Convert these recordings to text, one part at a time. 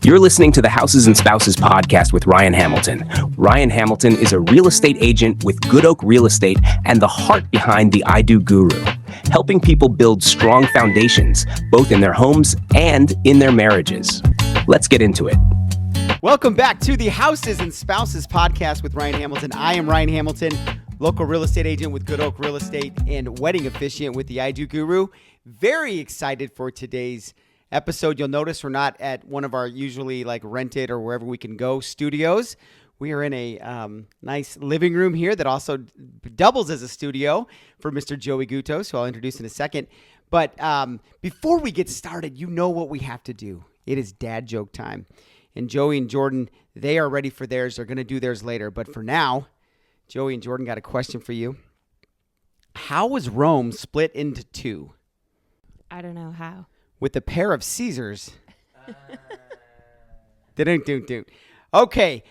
You're listening to the Houses and Spouses podcast with Ryan Hamilton. Ryan Hamilton is a real estate agent with Good Oak Real Estate and the heart behind the I Do Guru, helping people build strong foundations, both in their homes and in their marriages. Let's get into it. Welcome back to the Houses and Spouses podcast with Ryan Hamilton. I am Ryan Hamilton, local real estate agent with Good Oak Real Estate and wedding officiant with the I Do Guru. Very excited for today's episode. You'll notice we're not at one of our usually rented or wherever we can go studios. We are in a nice living room here that also doubles as a studio for Mr. Joey Gutos, who I'll introduce in a second. But before we get started, you know what we have to do. It is dad joke time. And Joey and Jordan, they are ready for theirs. They're going to do theirs later. But for now, Joey and Jordan got a question for you. How was Rome split into two? I don't know how. With a pair of Caesars. Okay,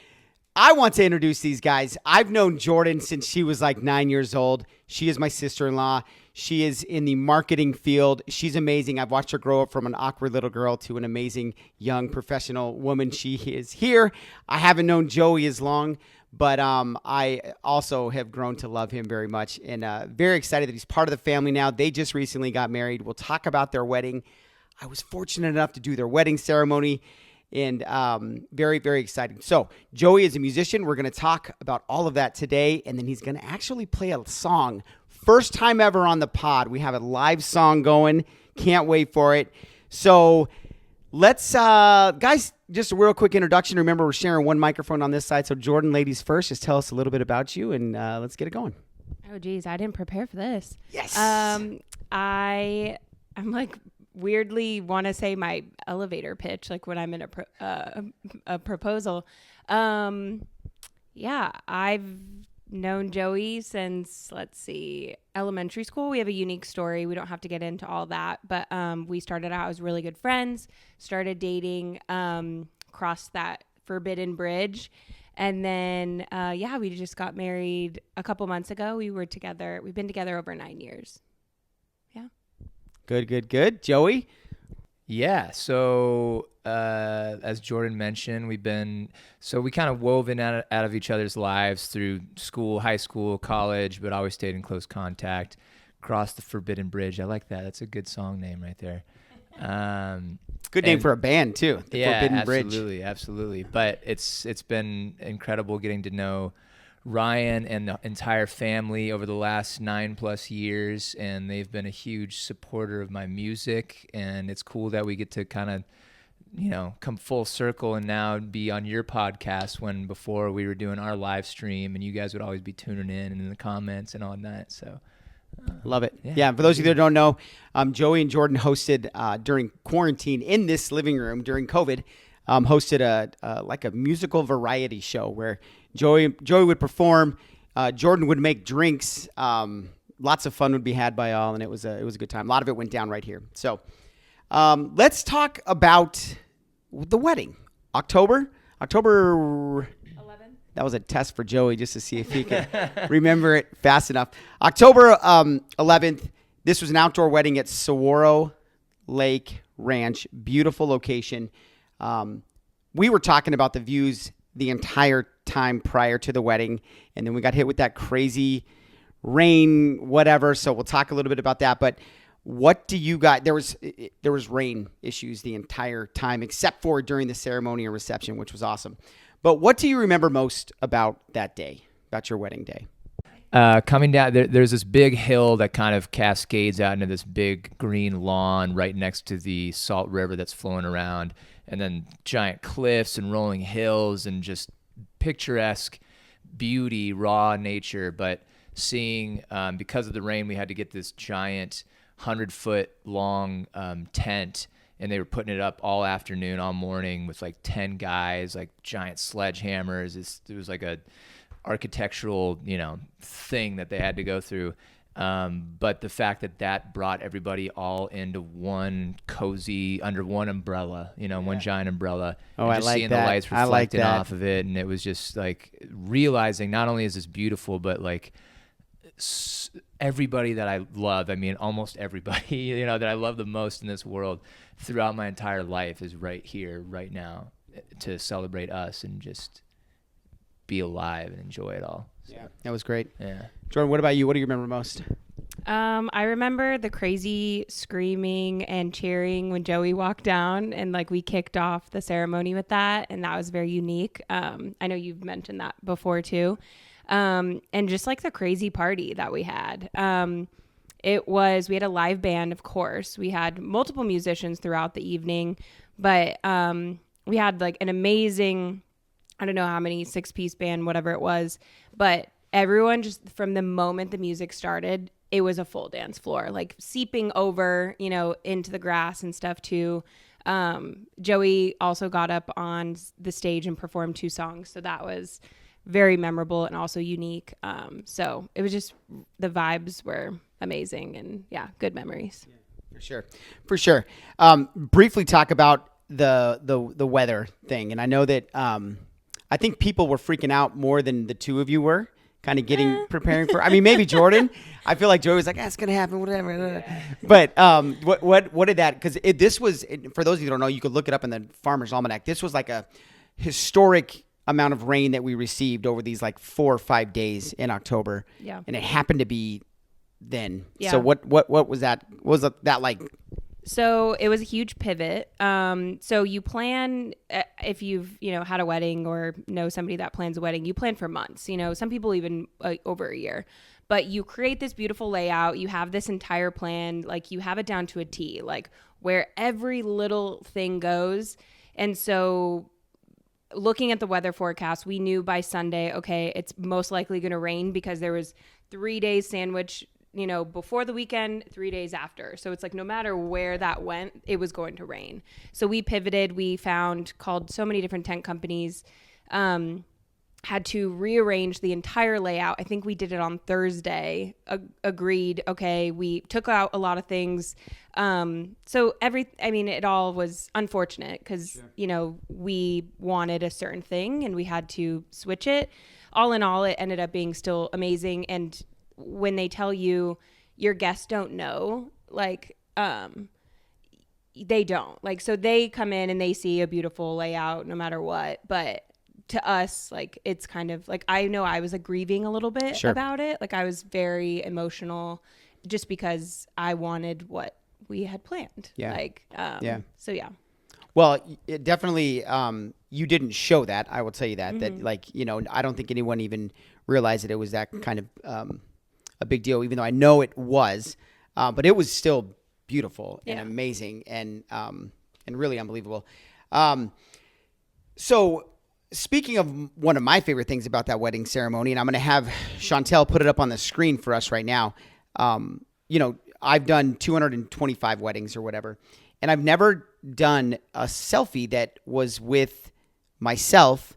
I want to introduce these guys. I've known Jordan since she was 9 years old. She is my sister-in-law. She is in the marketing field. She's amazing. I've watched her grow up from an awkward little girl to an amazing young professional woman. She is here. I haven't known Joey as long, but I also have grown to love him very much and very excited that he's part of the family now. They just recently got married. We'll talk about their wedding. I was fortunate enough to do their wedding ceremony and very, very exciting. So Joey is a musician. We're going to talk about all of that today, and then he's going to actually play a song. First time ever on the pod. We have a live song going. Can't wait for it. So let's, guys, just a real quick introduction. Remember, we're sharing one microphone on this side. So Jordan, ladies first, just tell us a little bit about you, and let's get it going. Oh, geez. I didn't prepare for this. Yes. I'm weirdly want to say my elevator pitch, when I'm in a proposal. Yeah, I've known Joey since, elementary school. We have a unique story. We don't have to get into all that, but we started out as really good friends, started dating, crossed that forbidden bridge. And then, we just got married a couple months ago. We've been together over 9 years. Yeah. Good. Joey? Yeah. So as Jordan mentioned, we kind of woven out of each other's lives through school, high school, college, but always stayed in close contact. Crossed the forbidden bridge. I like that. That's a good song name right there. Good name for a band too. The Forbidden Bridge. Absolutely. But it's been incredible getting to know Ryan and the entire family over the last 9+ years, and they've been a huge supporter of my music, and it's cool that we get to kind of, come full circle and now be on your podcast when before we were doing our live stream and you guys would always be tuning in and in the comments and all that. So love it. Yeah. For those of you that don't know, Joey and Jordan hosted during quarantine in this living room during COVID, hosted a musical variety show where Joey would perform, Jordan would make drinks. Lots of fun would be had by all, and it was a good time. A lot of it went down right here. So let's talk about the wedding. October 11th. That was a test for Joey just to see if he could remember it fast enough. October 11th. This was an outdoor wedding at Saguaro Lake Ranch. Beautiful location. We were talking about the views the entire time prior to the wedding, and then we got hit with that crazy rain, whatever. So we'll talk a little bit about that. But what do you got? There was rain issues the entire time, except for during the ceremony and reception, which was awesome. But what do you remember most about that day, about your wedding day? Coming down, there's this big hill that kind of cascades out into this big green lawn right next to the Salt River that's flowing around, and then giant cliffs and rolling hills and just picturesque beauty, raw nature. But seeing, because of the rain, we had to get this giant 100-foot long tent, and they were putting it up all afternoon, all morning with 10 guys, giant sledgehammers. It was like a architectural, thing that they had to go through. But the fact that brought everybody all into one cozy, under one umbrella, one giant umbrella. Oh, and I just like seeing that. the lights reflecting off of it. And it was just realizing not only is this beautiful, but everybody that I love, almost everybody, that I love the most in this world throughout my entire life is right here, right now. to celebrate us and just be alive and enjoy it all. So, Yeah, that was great. yeah. Jordan, what about you? What do you remember most? I remember the crazy screaming and cheering when Joey walked down, and like we kicked off the ceremony with that, and that was very unique. I know you've mentioned that before too. And just like the crazy party that we had. We had a live band, of course. We had multiple musicians throughout the evening, but we had like an amazing, I don't know how many, 6-piece band, whatever it was, but everyone just from the moment the music started, it was a full dance floor, like seeping over, into the grass and stuff too. Joey also got up on the stage and performed 2 songs. So that was very memorable and also unique. So it was just, the vibes were amazing and yeah, good memories. Yeah, for sure. Briefly talk about the weather thing. And I know that, I think people were freaking out more than the two of you were. Kind of preparing for. I mean, maybe Jordan. I feel like Joey was like, "It's gonna happen, whatever." But what did that? Because this was, for those of you who don't know, you could look it up in the Farmer's Almanac. This was like a historic amount of rain that we received over these like 4 or 5 days in October. Yeah, and it happened to be then. Yeah. So what was that? What was that like? So it was a huge pivot. So you plan, if you've, had a wedding or know somebody that plans a wedding, you plan for months, some people even over a year, but you create this beautiful layout. You have this entire plan, like you have it down to a T, like where every little thing goes. And so looking at the weather forecast, we knew by Sunday, okay, it's most likely going to rain because there was 3 days sandwich, before the weekend, 3 days after. So it's like no matter where that went, it was going to rain. So we pivoted. We called so many different tent companies, had to rearrange the entire layout. I think we did it on Thursday, agreed. Okay. We took out a lot of things. It all was unfortunate because, we wanted a certain thing and we had to switch it. All in all, it ended up being still amazing. And when they tell you your guests don't know, like, they don't, like, so they come in and they see a beautiful layout no matter what. But to us, like, it's kind of like, I know I was like grieving a little bit about it. Like I was very emotional just because I wanted what we had planned. Yeah. Like, so yeah. Well, it definitely, you didn't show that. I will tell you that, Mm-hmm. that like, I don't think anyone even realized that it was that kind of, a big deal, even though I know it was, but it was still beautiful and amazing and really unbelievable. So speaking of one of my favorite things about that wedding ceremony, and I'm going to have Chantel put it up on the screen for us right now. I've done 225 weddings or whatever, and I've never done a selfie that was with myself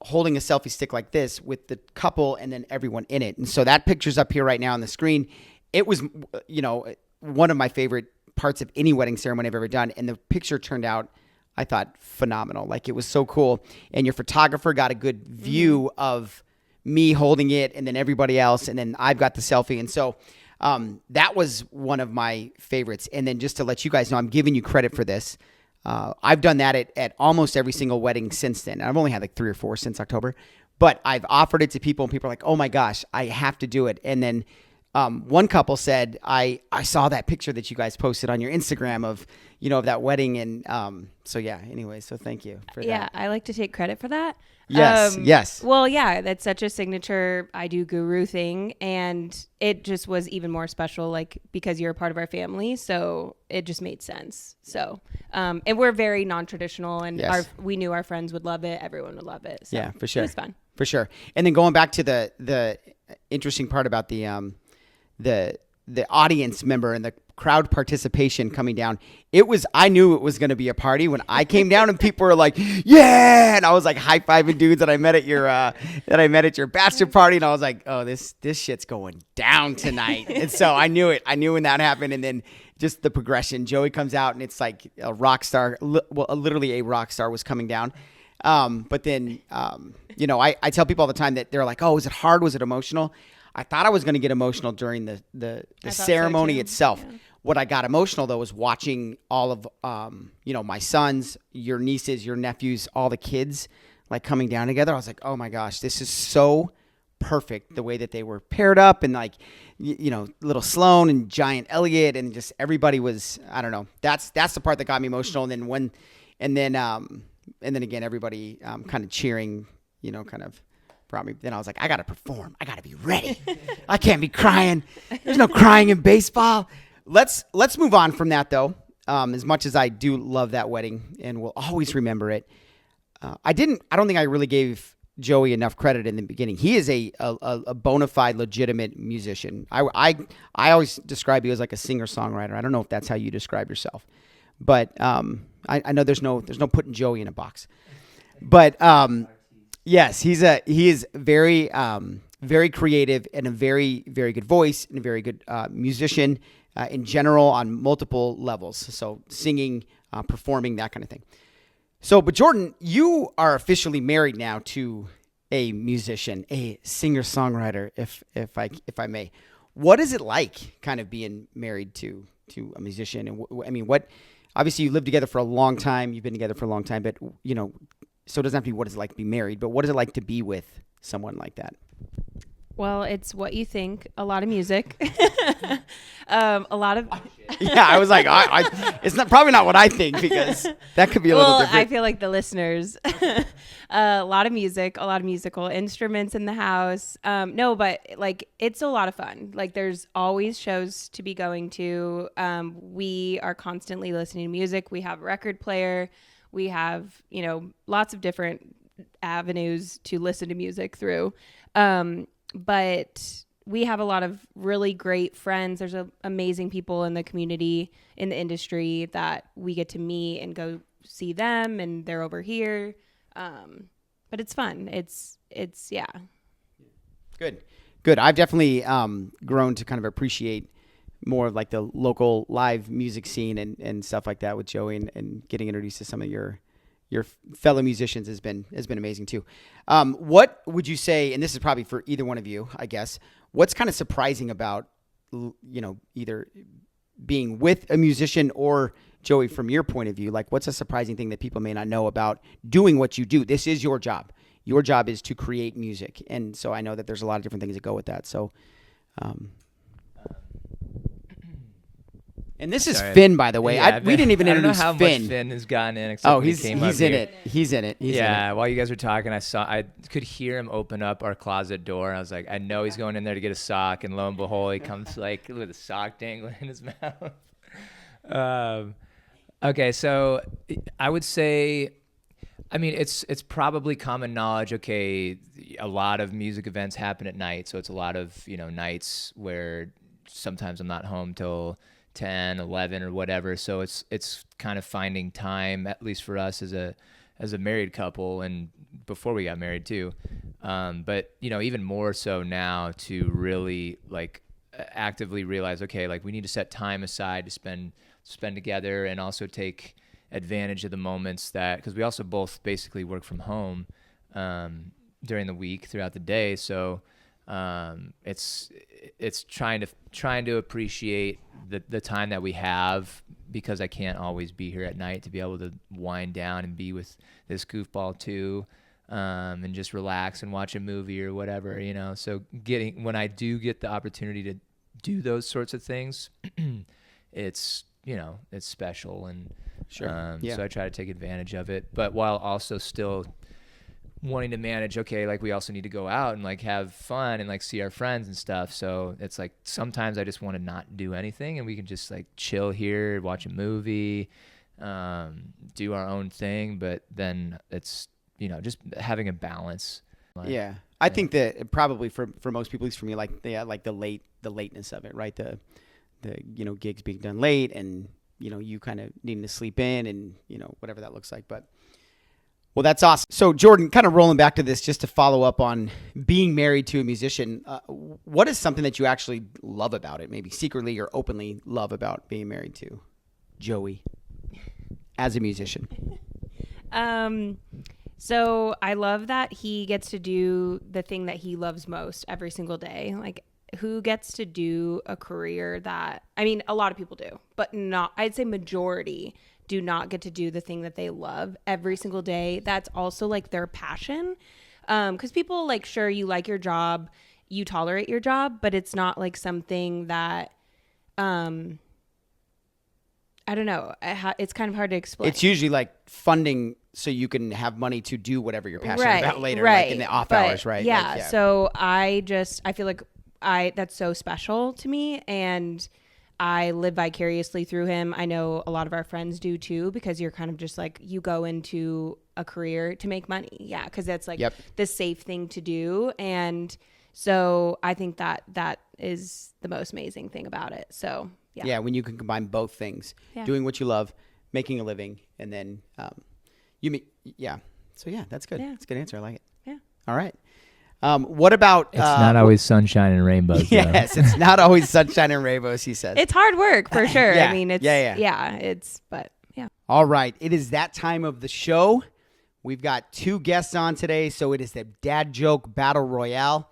holding a selfie stick like this with the couple and then everyone in it. And so that picture's up here right now on the screen. It was, one of my favorite parts of any wedding ceremony I've ever done. And the picture turned out, I thought, phenomenal. Like, it was so cool. And your photographer got a good view of me holding it and then everybody else. And then I've got the selfie. And so that was one of my favorites. And then just to let you guys know, I'm giving you credit for this. I've done that at almost every single wedding since then. I've only had like 3 or 4 since October, but I've offered it to people and people are like, oh my gosh, I have to do it. And then one couple said, I saw that picture that you guys posted on your Instagram of that wedding. And so yeah, anyway, so thank you for that. Yeah, I like to take credit for that. Yes, yes. Well, yeah, that's such a signature I Do Guru thing. And it just was even more special, like, because you're a part of our family. So it just made sense. So, and we're very non-traditional and we knew our friends would love it. Everyone would love it. So yeah, for sure. It was fun. For sure. And then going back to the interesting part about the audience member and the crowd participation coming down, I knew it was going to be a party when I came down and people were like, yeah. And I was like high-fiving dudes that I met at your bachelor party. And I was like, oh, this shit's going down tonight. And so I knew it. I knew when that happened. And then just the progression, Joey comes out and it's like a rock star, literally a rock star was coming down. But then, I tell people all the time that they're like, oh, was it hard? Was it emotional? I thought I was going to get emotional during the ceremony itself. Yeah. What I got emotional though was watching all of my sons, your nieces, your nephews, all the kids like coming down together. I was like, oh my gosh, this is so perfect the way that they were paired up, and like little Sloan and giant Elliot, and just everybody was, I don't know, that's the part that got me emotional. And then again everybody kind of cheering, kind of brought me. Then I was like, I gotta perform, I gotta be ready. I can't be crying. There's no crying in baseball. Let's move on from that though. As much as I do love that wedding and will always remember it, I don't think I really gave Joey enough credit in the beginning. He is a bona fide, legitimate musician. I always describe you as like a singer-songwriter. I don't know if that's how you describe yourself, but I know there's no putting Joey in a box. But yes, he is very very creative and a very very good voice and a very good musician in general on multiple levels. So singing, performing, that kind of thing. So, but Jordan, you are officially married now to a musician, a singer-songwriter, if I may. What is it like, kind of being married to a musician? And what? Obviously, you lived together for a long time. You've been together for a long time, but so it doesn't have to be what it's like to be married. But what is it like to be with someone like that? Well, it's what you think. A lot of music. A lot of. Yeah, I was like, it's probably not what I think, because that could be a little different. I feel like the listeners. A lot of music, a lot of musical instruments in the house. No, but like it's a lot of fun. Like there's always shows to be going to. We are constantly listening to music. We have a record player. We have lots of different avenues to listen to music through. But we have a lot of really great friends. There's amazing people in the community, in the industry that we get to meet and go see them, and they're over here. But it's fun. It's yeah. Good. I've definitely grown to kind of appreciate more of like the local live music scene and stuff like that with Joey, and getting introduced to some of your fellow musicians has been amazing too. What would you say, and this is probably for either one of you, I guess, what's kind of surprising about, either being with a musician or Joey from your point of view? Like what's a surprising thing that people may not know about doing what you do? This is your job. Your job is to create music. And so I know that there's a lot of different things that go with that. So, and this is Finn, by the way. Yeah, we didn't even introduce Finn. I don't know how much Finn has gotten in. Except he's in it. He's in it. While you guys were talking, I could hear him open up our closet door. I was like, I know he's going in there to get a sock, and lo and behold, he comes like with a sock dangling in his mouth. Okay, so I would say, I mean, it's probably common knowledge. Okay, a lot of music events happen at night, so it's a lot of nights where sometimes I'm not home till 10, 11 or whatever. So it's kind of finding time, at least for us as a married couple, and before we got married too. But even more so now, to really like actively realize, okay, like we need to set time aside to spend together, and also take advantage of the moments that, because we also both basically work from home during the week throughout the day. So it's trying to appreciate the time that we have, because I can't always be here at night to be able to wind down and be with this goofball too, and just relax and watch a movie or whatever, So when I do get the opportunity to do those sorts of things, it's special, and sure. So I try to take advantage of it, but while also still wanting to manage, okay, like we also need to go out and like have fun and like see our friends and stuff. So it's like sometimes I just want to not do anything, and we can just like chill here, watch a movie, do our own thing. But then it's just having a balance. Yeah, I think that probably for most people, at least for me, like the lateness of it, right? The gigs being done late, and you kind of needing to sleep in, and whatever that looks like, but. Well, that's awesome. So, Jordan, kind of rolling back to this, just to follow up on being married to a musician, what is something that you actually love about it, maybe secretly or openly love about being married to Joey as a musician? So I love that he gets to do the thing that he loves most every single day. Like who gets to do a career that, I mean, a lot of people do, but not, I'd say majority do not get to do the thing that they love every single day. That's also like their passion. Because people like, sure, you like your job, you tolerate your job, but it's not like something that, I don't know. It's kind of hard to explain. It's usually like funding so you can have money to do whatever you're passionate about later, like in the off hours, right? Yeah. Like, So I feel like that's so special to me, and I live vicariously through him. I know a lot of our friends do too, because you're kind of just like, you go into a career to make money. Yeah. Cause that's like the safe thing to do. And so I think that is the most amazing thing about it. So yeah, when you can combine both things, doing what you love, making a living, and then So that's good. That's a good answer. I like it. Yeah. All right. What about? It's not always sunshine and rainbows. Yes, it's not always sunshine and rainbows. He says it's hard work for sure. Yeah. I mean, it's but. All right, it is that time of the show. We've got 2 guests on today, so it is the Dad Joke Battle Royale.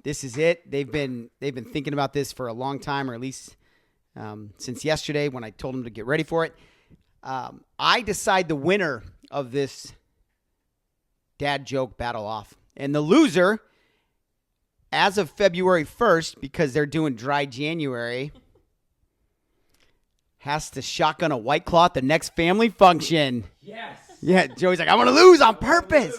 This is it. They've been thinking about this for a long time, or at least since yesterday when I told them to get ready for it. I decide the winner of this Dad Joke Battle Off. And the loser, as of February 1st, because they're doing dry January, has to shotgun a White Claw at the next family function. Yes. Yeah, Joey's like, I'm going to lose on purpose.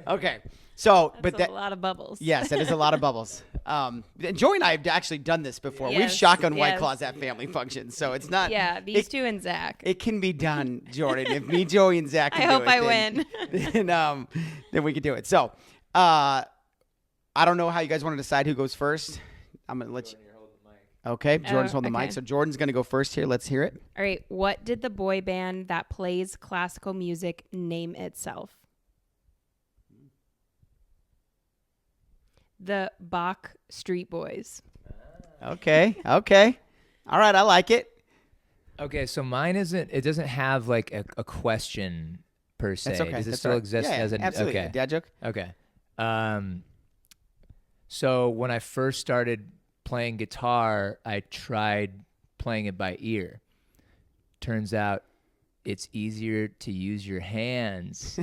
Okay. So, that's a lot of bubbles. Yes, that is a lot of bubbles. And Joey and I have actually done this before. We've shotgun White Claws at family functions, so it's not. Yeah, these two and Zach. It can be done, Jordan. If me, Joey, and Zach can I do hope it, I win. Then we can do it. So, I don't know how you guys want to decide who goes first. I'm going to let you. Okay, Jordan's holding the mic. So Jordan's going to go first here. Let's hear it. All right. What did the boy band that plays classical music name itself? The Bach Street Boys. Okay. All right, I like it. Okay, so mine doesn't have like a question per se. That's okay. Does it That's still right. exist as an absolutely. Okay. Dad joke? Okay. So when I first started playing guitar, I tried playing it by ear. Turns out it's easier to use your hands.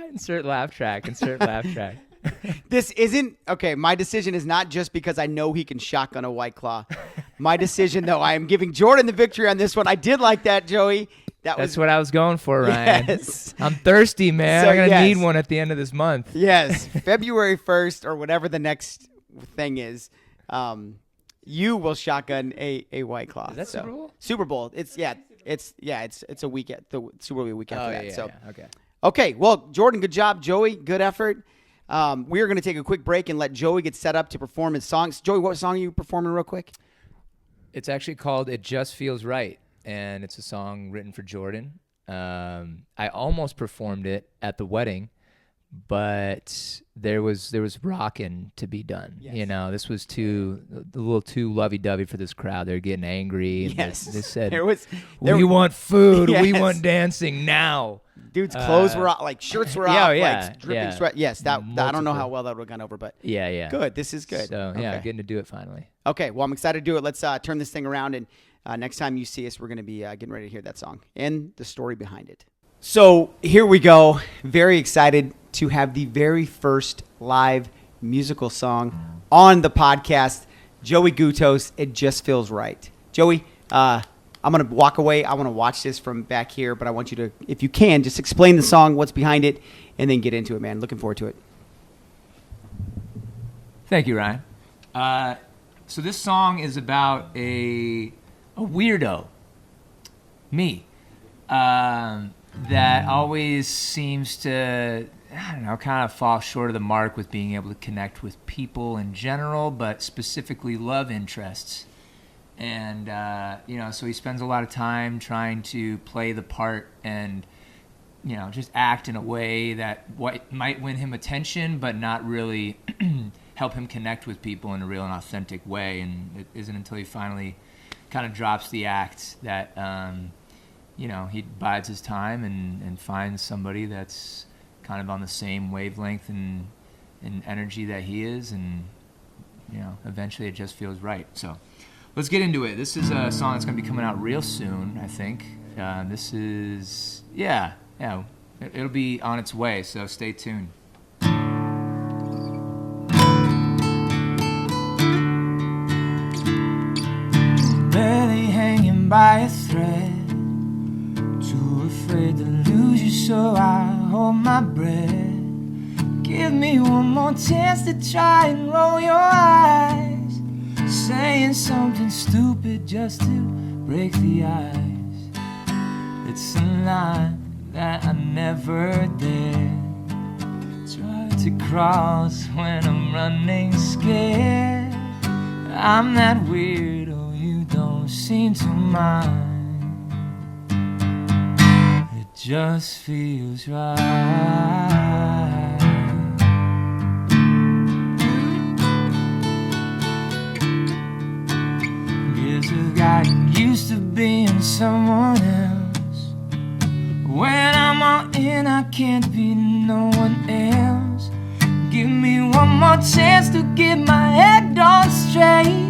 Insert laugh track. This isn't okay. My decision is not just because I know he can shotgun a White Claw. My decision, though, I am giving Jordan the victory on this one. I did like that, Joey. That's what I was going for, Ryan. Yes. I'm thirsty, man. So, I'm gonna need one at the end of this month. Yes, February 1st or whatever the next thing is. You will shotgun a White Claw. Is that Super Bowl? Super Bowl. It's a weekend. The Super Bowl week after that. So okay. Okay, well, Jordan, good job. Joey, good effort. We're going to take a quick break and let Joey get set up to perform his songs. Joey, what song are you performing real quick? It's actually called It Just Feels Right, and it's a song written for Jordan. I almost performed it at the wedding, but there was rocking to be done. Yes. You know, this was a little too lovey-dovey for this crowd. They're getting angry. And yes. They said, we want food. Yes. We want dancing now. Dude's clothes were off, like shirts were off, like dripping sweat. Yes, that I don't know how well that would have gone over, but yeah. Good. This is good. So getting to do it finally. Okay, well, I'm excited to do it. Let's turn this thing around, and next time you see us, we're going to be getting ready to hear that song and the story behind it. So here we go. Very excited to have the very first live musical song on the podcast. Joey Gutos, It Just Feels Right. Joey, I'm going to walk away. I want to watch this from back here, but I want you to, if you can, just explain the song, what's behind it, and then get into it, man. Looking forward to it. Thank you, Ryan. So this song is about a weirdo, me, that always seems to, kind of fall short of the mark with being able to connect with people in general, but specifically love interests. And, so he spends a lot of time trying to play the part and, just act in a way that might win him attention, but not really help him connect with people in a real and authentic way. And it isn't until he finally kind of drops the act that, he bides his time and finds somebody that's kind of on the same wavelength and and energy that he is, and eventually it just feels right. So let's get into it. This is a song that's going to be coming out real soon, I think. This is it'll be on its way, so stay tuned. Barely hanging by a thread, too afraid to lose you, so I hold my breath. Give me one more chance to try and roll your eyes, saying something stupid just to break the ice. It's a line that I never did try to cross when I'm running scared. I'm that weirdo you don't seem to mind. It just feels right. Guess I've gotten used to being someone else. When I'm all in, I can't be no one else. Give me one more chance to get my head on straight.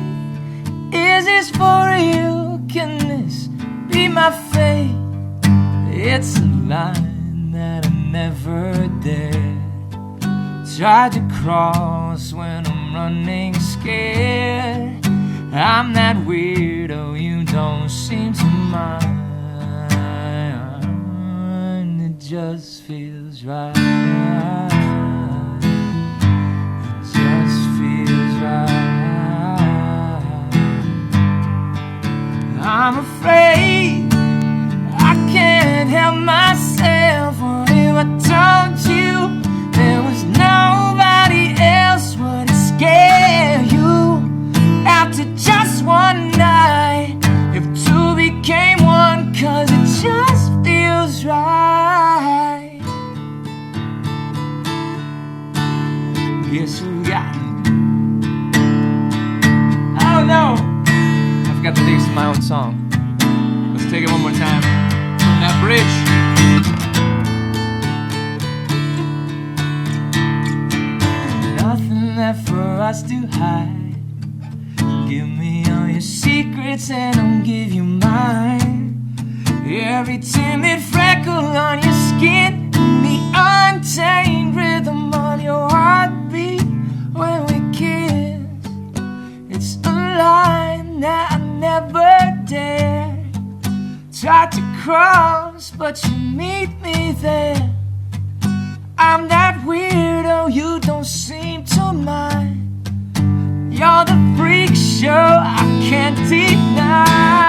Is this for real? Can this be my fate? It's a line that I never dared try to cross when I'm running scared. I'm that weirdo you don't seem to mind. It just feels right. It just feels right. I'm afraid I can't help myself. What if I told you there was nobody else? Would it scare you? After just one night, if two became one, 'cause it just feels right. Guess who got me? Oh no, I forgot the lyrics to my own song. Let's take it one more time from that bridge. Nothing left for us to hide. Give me all your secrets and I'll give you mine. Every timid freckle on your skin, the untamed rhythm of your heartbeat when we kiss. It's a line that I never dared try to cross, but you meet me there. I'm that weirdo you don't seem to mind. You're the freak show I can't deny.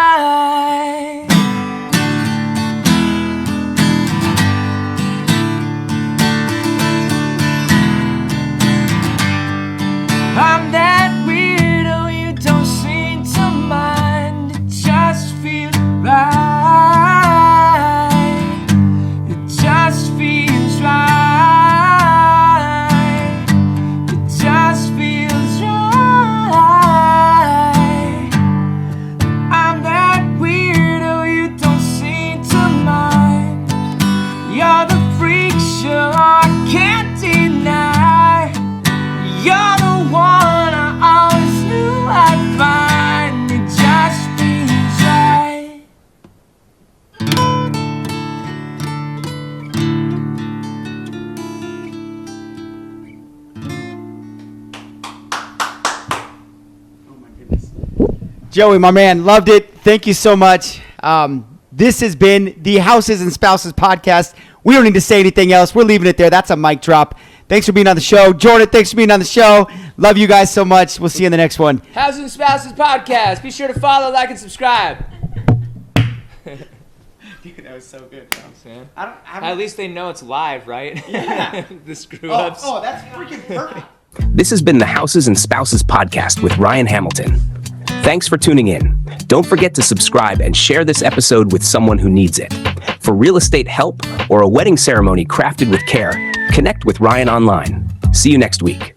I'm that weirdo you don't seem to mind. It just feels right. It just feels right. It just feels right. I'm that weirdo you don't seem to mind. You're the freak show I can't deny. You're the one I always knew I'd find. It just feels right. Joey, my man, loved it. Thank you so much. This has been the Houses and Spouses podcast. We don't need to say anything else. We're leaving it there. That's a mic drop. Thanks for being on the show. Jordan, thanks for being on the show. Love you guys so much. We'll see you in the next one. Houses and Spouses podcast. Be sure to follow, like, and subscribe. Dude, that was so good. Man. I don't. At least they know it's live, right? Yeah. The screw ups. Oh, that's freaking perfect. This has been the Houses and Spouses podcast with Ryan Hamilton. Thanks for tuning in. Don't forget to subscribe and share this episode with someone who needs it. For real estate help or a wedding ceremony crafted with care, connect with Ryan online. See you next week.